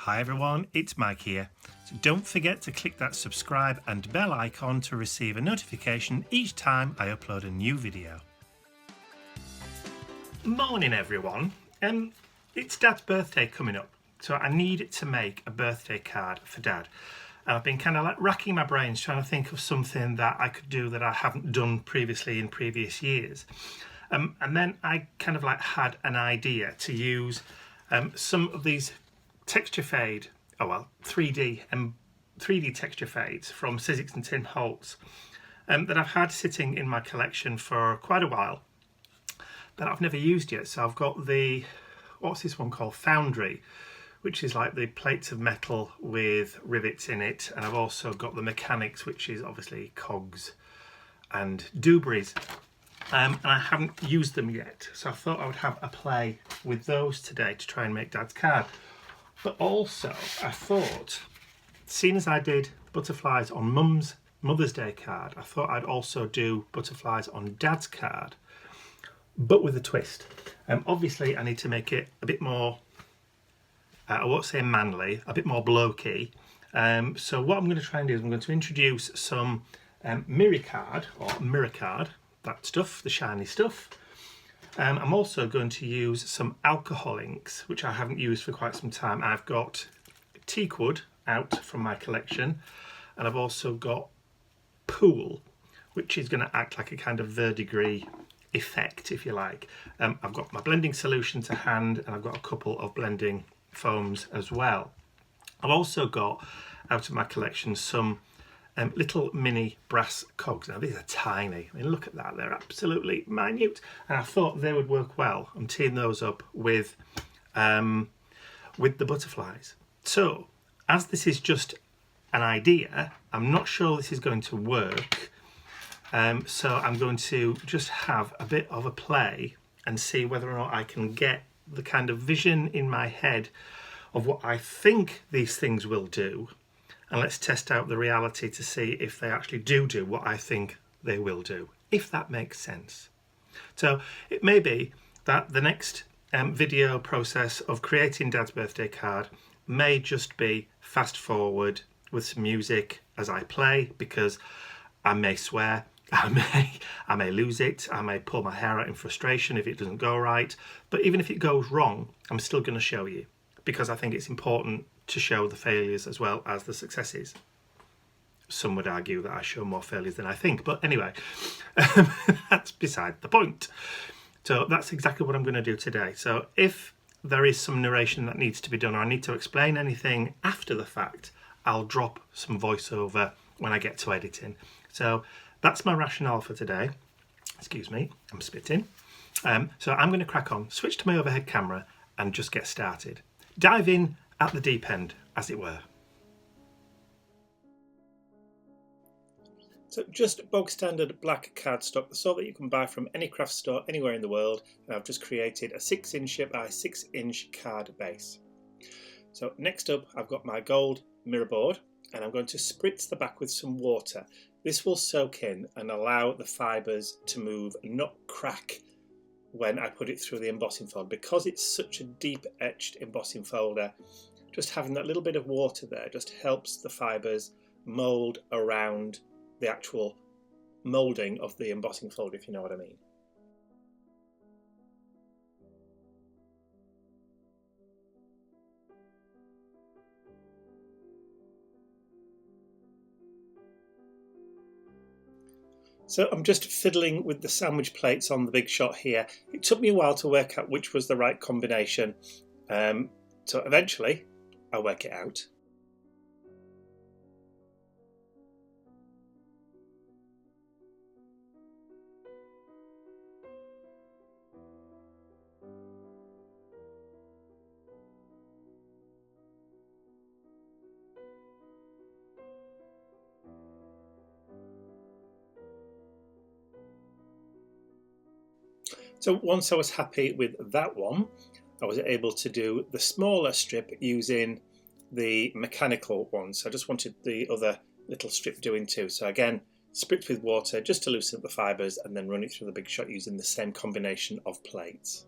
Hi everyone, it's Mike here. So don't forget to click that subscribe and bell icon to receive a notification each time I upload a new video. Morning everyone. It's Dad's birthday coming up, so I need to make a birthday card for Dad. And I've been kind of like racking my brains trying to think of something that I could do that I haven't done previously in previous years. And then I kind of like had an idea to use some of these texture fade, 3D texture fades from Sizzix and Tim Holtz that I've had sitting in my collection for quite a while that I've never used yet. So I've got the, what's this one called? Foundry, which is like the plates of metal with rivets in it. And I've also got the mechanics, which is obviously cogs and doobrays. And I haven't used them yet. So I thought I would have a play with those today to try and make Dad's card. But also I thought, seeing as I did butterflies on Mum's Mother's Day card, I thought I'd also do butterflies on Dad's card, but with a twist. Obviously I need to make it a bit more, I won't say manly, a bit more blokey. So what I'm going to try and do is I'm going to introduce some mirror card, that stuff, the shiny stuff. I'm also going to use some alcohol inks, which I haven't used for quite some time. I've got teakwood out from my collection, and I've also got pool, which is going to act like a kind of verdigris effect, if you like. I've got my blending solution to hand, and I've got a couple of blending foams as well. I've also got out of my collection some little mini brass cogs. Now these are tiny. I mean, look at that, they're absolutely minute, and I thought they would work well. I'm teeing those up with the butterflies. So as this is just an idea, I'm not sure this is going to work, so I'm going to just have a bit of a play and see whether or not I can get the kind of vision in my head of what I think these things will do. And let's test out the reality to see if they actually do what I think they will do, if that makes sense. So it may be that the next video process of creating Dad's birthday card may just be fast forward with some music as I play, because I may swear, I may lose it, I may pull my hair out in frustration if it doesn't go right. But even if it goes wrong, I'm still going to show you, because I think it's important to show the failures as well as the successes. Some would argue that I show more failures than I think, but anyway, that's beside the point. So that's exactly what I'm going to do today. So if there is some narration that needs to be done, or I need to explain anything after the fact, I'll drop some voiceover when I get to editing. So that's my rationale for today. Excuse me, I'm spitting. So I'm going to crack on, switch to my overhead camera and just get started. Dive in at the deep end, as it were. So just bog standard black cardstock, the sort that you can buy from any craft store anywhere in the world, and I've just created a 6" by 6" card base. So next up I've got my gold mirror board, and I'm going to spritz the back with some water. This will soak in and allow the fibres to move and not crack when I put it through the embossing folder. Because it's such a deep etched embossing folder, just having that little bit of water there just helps the fibres mould around the actual moulding of the embossing folder, if you know what I mean. So I'm just fiddling with the sandwich plates on the big shot here. It took me a while to work out which was the right combination. So eventually I'll work it out. So once I was happy with that one, I was able to do the smaller strip using the mechanical one. So I just wanted the other little strip doing too. So again, spritz with water just to loosen up the fibres, and then run it through the big shot using the same combination of plates.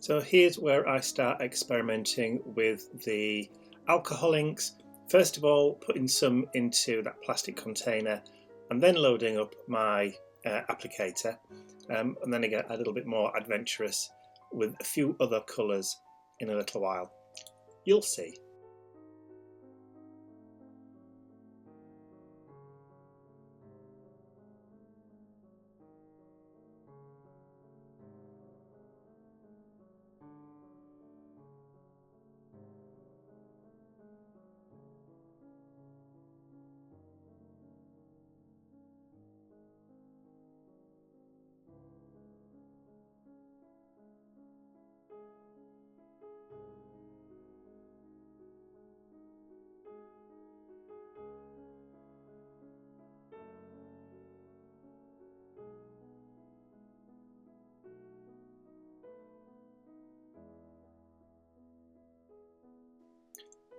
So here's where I start experimenting with the alcohol inks. First of all, putting some into that plastic container and then loading up my applicator, and then I get a little bit more adventurous with a few other colours in a little while. You'll see.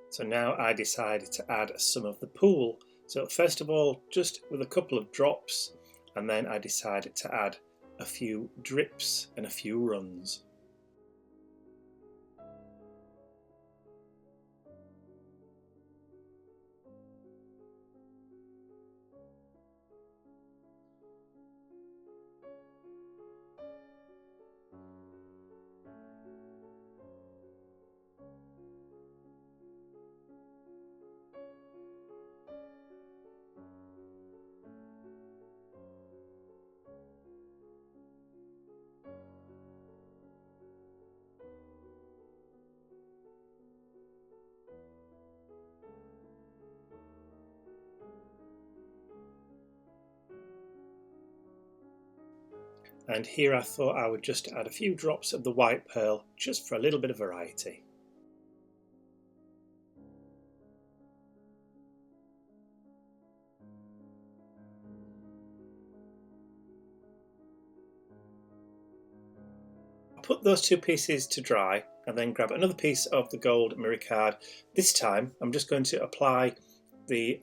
So now I decided to add some of the pool. So first of all, just with a couple of drops, and then I decided to add a few drips and a few runs. And here I thought I would just add a few drops of the white pearl just for a little bit of variety. I'll put those two pieces to dry and then grab another piece of the gold mirror card. This time I'm just going to apply the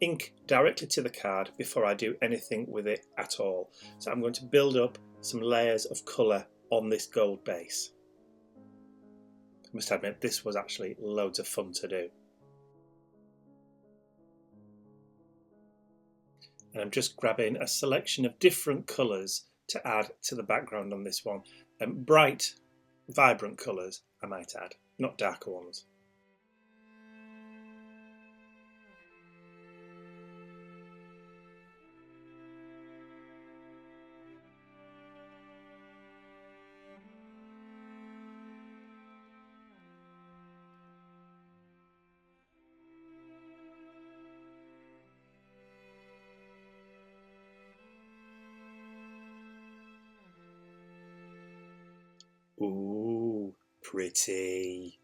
ink directly to the card before I do anything with it at all. So I'm going to build up some layers of colour on this gold base. I must admit, this was actually loads of fun to do. And I'm just grabbing a selection of different colours to add to the background on this one. Bright, vibrant colours, I might add, not darker ones. Ooh, pretty.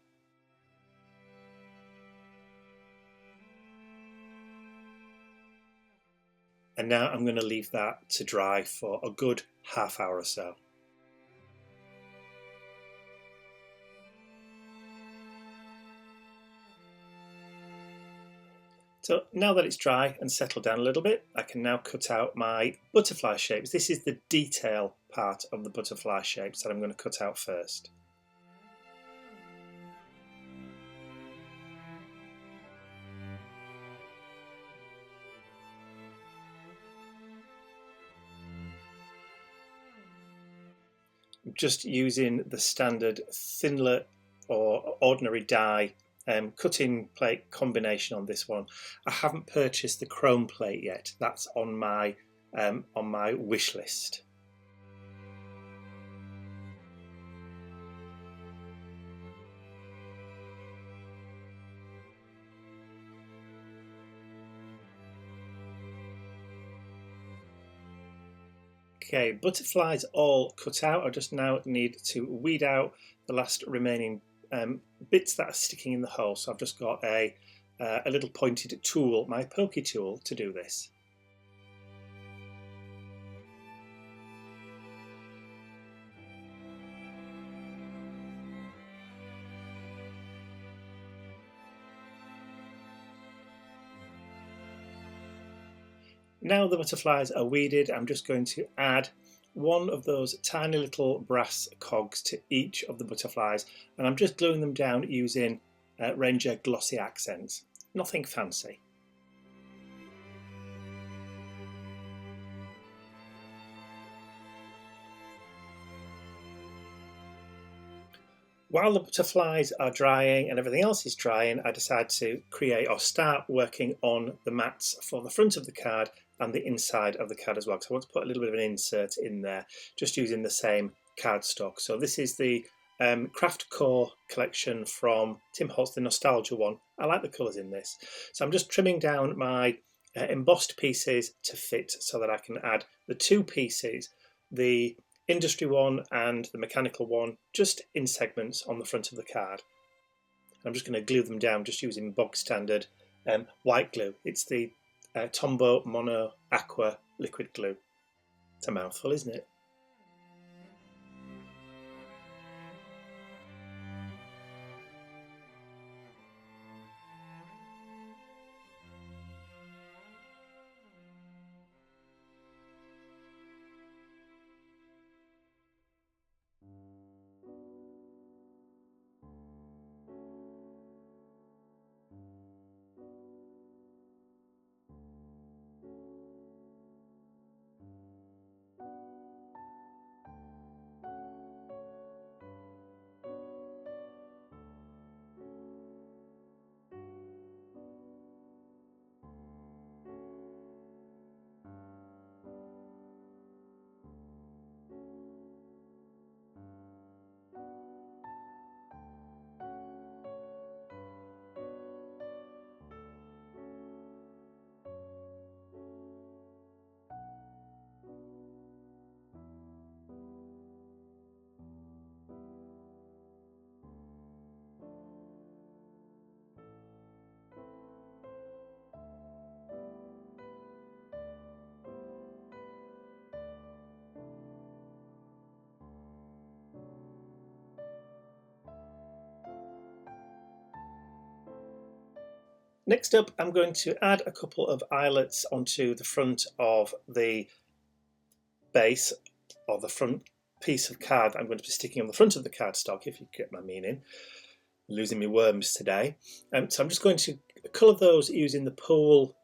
And now I'm going to leave that to dry for a good half hour or so. So now that it's dry and settled down a little bit, I can now cut out my butterfly shapes. This is the detail part of the butterfly shapes that I'm going to cut out first. I'm just using the standard Thinlet or ordinary die cutting plate combination on this one. I haven't purchased the chrome plate yet. That's on my wish list. Okay, butterflies all cut out. I just now need to weed out the last remaining bits that are sticking in the hole. So I've just got a little pointed tool, my pokey tool, to do this. Now the butterflies are weeded, I'm just going to add one of those tiny little brass cogs to each of the butterflies, and I'm just gluing them down using Ranger glossy accents. Nothing fancy. While the butterflies are drying and everything else is drying, I decide to create or start working on the mats for the front of the card and the inside of the card as well. So I want to put a little bit of an insert in there, just using the same cardstock. So this is the Craft Core collection from Tim Holtz, the Nostalgia one. I like the colours in this. So I'm just trimming down my embossed pieces to fit so that I can add the two pieces, the industry one and the mechanical one, just in segments on the front of the card. I'm just going to glue them down just using bog standard white glue. It's the Tombow Mono Aqua liquid glue. It's a mouthful, isn't it? Next up, I'm going to add a couple of eyelets onto the front of the base, or the front piece of card I'm going to be sticking on the front of the cardstock, if you get my meaning. I'm losing my worms today. So I'm just going to colour those using the Pool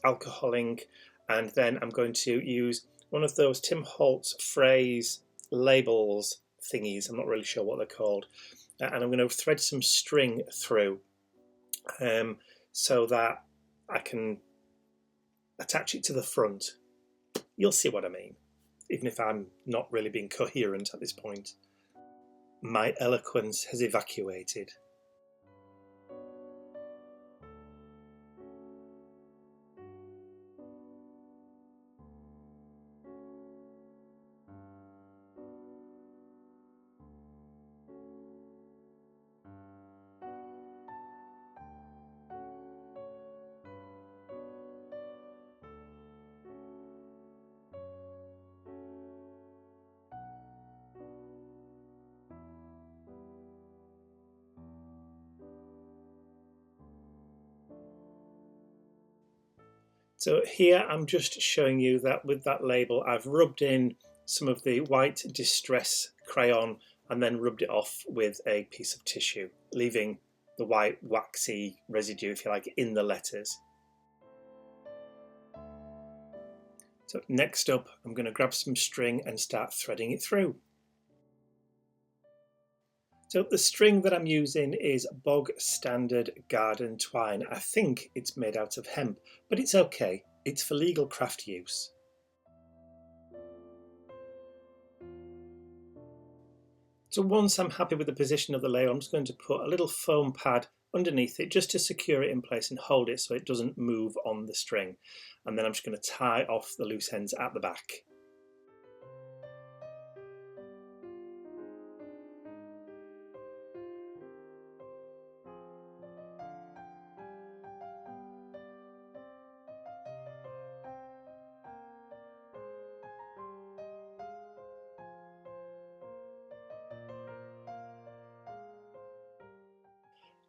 alcohol ink, and then I'm going to use one of those Tim Holtz phrase labels thingies, I'm not really sure what they're called, and I'm going to thread some string through so that I can attach it to the front. You'll see what I mean, even if I'm not really being coherent at this point. My eloquence has evacuated. So here I'm just showing you that with that label I've rubbed in some of the white distress crayon and then rubbed it off with a piece of tissue, leaving the white waxy residue, if you like, in the letters. So next up I'm going to grab some string and start threading it through. So the string that I'm using is bog standard garden twine. I think it's made out of hemp, but it's okay. It's for legal craft use. So once I'm happy with the position of the layer, I'm just going to put a little foam pad underneath it just to secure it in place and hold it so it doesn't move on the string. And then I'm just going to tie off the loose ends at the back.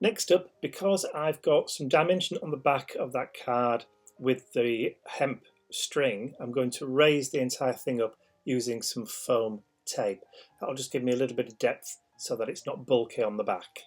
Next up, because I've got some dimension on the back of that card with the hemp string, I'm going to raise the entire thing up using some foam tape. That'll just give me a little bit of depth so that it's not bulky on the back.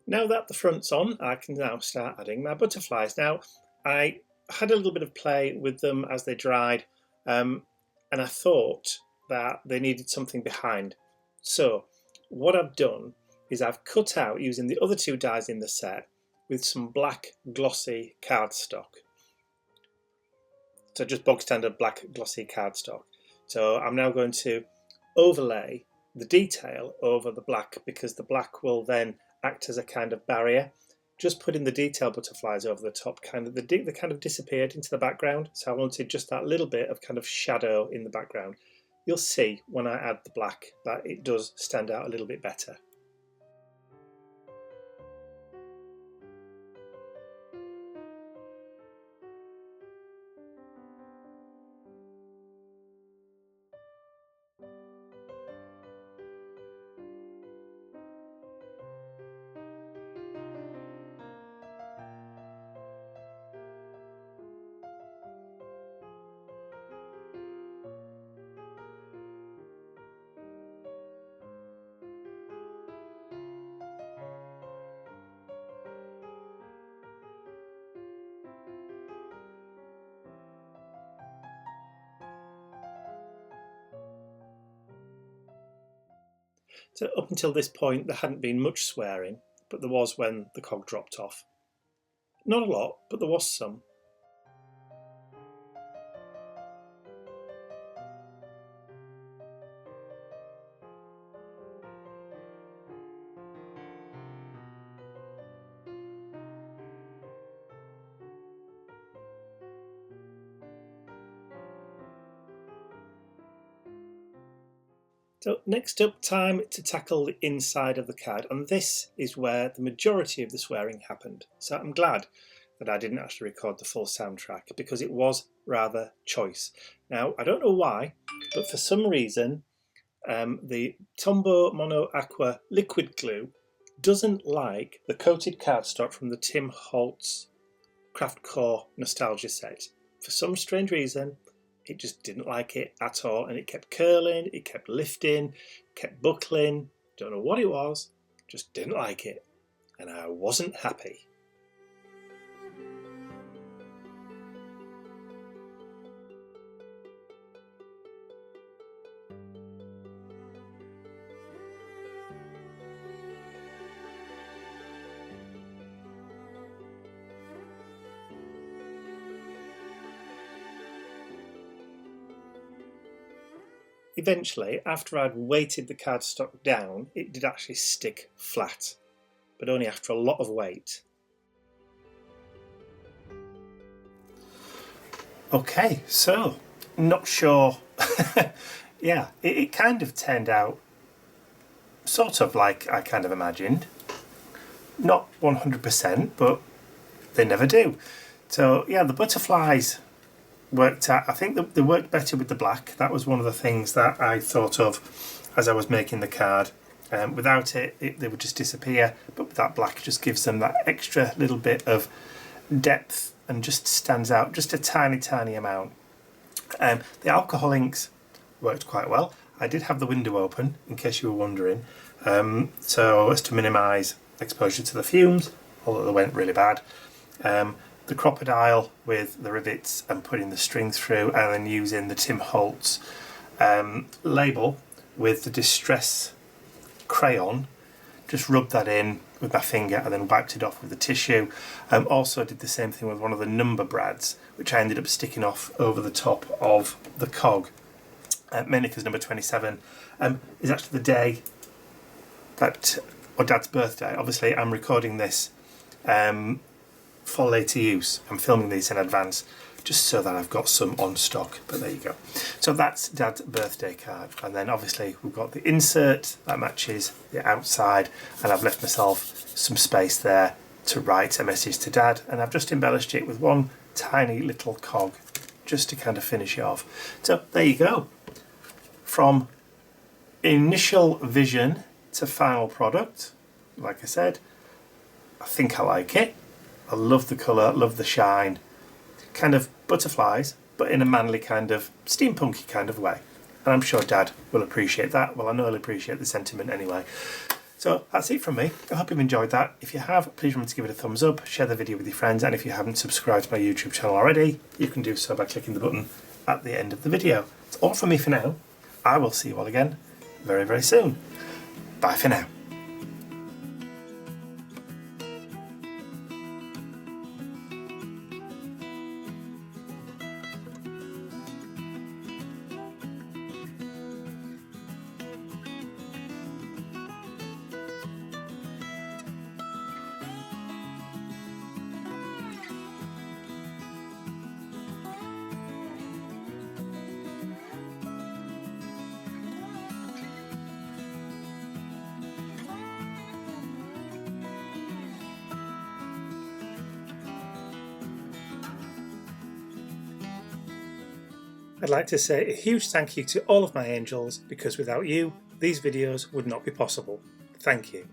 Now that the front's on, I can now start adding my butterflies. Now, I had a little bit of play with them as they dried, and I thought that they needed something behind. So what I've done is I've cut out, using the other two dies in the set, with some black glossy cardstock. So just bog standard black glossy cardstock. So I'm now going to overlay the detail over the black, because the black will then act as a kind of barrier. Just putting the detail butterflies over the top, they kind of disappeared into the background. So I wanted just that little bit of kind of shadow in the background. You'll see when I add the black that it does stand out a little bit better. So up until this point there hadn't been much swearing, but there was when the cog dropped off. Not a lot, but there was some. So next up, time to tackle the inside of the card, and this is where the majority of the swearing happened. So I'm glad that I didn't actually record the full soundtrack, because it was rather choice. Now, I don't know why, but for some reason the Tombow Mono Aqua liquid glue doesn't like the coated cardstock from the Tim Holtz Craft Core Nostalgia set. For some strange reason, it just didn't like it at all, and it kept curling, it kept lifting, kept buckling. Don't know what it was, just didn't like it, and I wasn't happy. Eventually, after I'd weighted the cardstock down, it did actually stick flat, but only after a lot of weight. Okay, so, not sure. Yeah, it kind of turned out sort of like I kind of imagined. Not 100%, but they never do. So yeah, the butterflies worked out. I think they worked better with the black. That was one of the things that I thought of as I was making the card. Without it, they would just disappear, but with that black, it just gives them that extra little bit of depth and just stands out just a tiny amount. The alcohol inks worked quite well. I did have the window open, in case you were wondering, so as to minimise exposure to the fumes, although they went really bad. The crocodile with the rivets and putting the string through, and then using the Tim Holtz label with the distress crayon, just rubbed that in with my finger and then wiped it off with the tissue. Also did the same thing with one of the number brads, which I ended up sticking off over the top of the cog, mainly because number 27 is actually the day that, or Dad's birthday. Obviously I'm recording this for later use. I'm filming these in advance, just so that I've got some on stock, but there you go. So that's Dad's birthday card, and then obviously we've got the insert that matches the outside, and I've left myself some space there to write a message to Dad, and I've just embellished it with one tiny little cog just to kind of finish it off. So there you go. From initial vision to final product, like I said, I think I like it. I love the colour, love the shine. Kind of butterflies, but in a manly kind of steampunky kind of way. And I'm sure Dad will appreciate that. Well, I know he'll appreciate the sentiment anyway. So that's it from me. I hope you've enjoyed that. If you have, please remember to give it a thumbs up, share the video with your friends, and if you haven't subscribed to my YouTube channel already, you can do so by clicking the button at the end of the video. It's all from me for now. I will see you all again very, very soon. Bye for now. I'd like to say a huge thank you to all of my angels, because without you, these videos would not be possible. Thank you.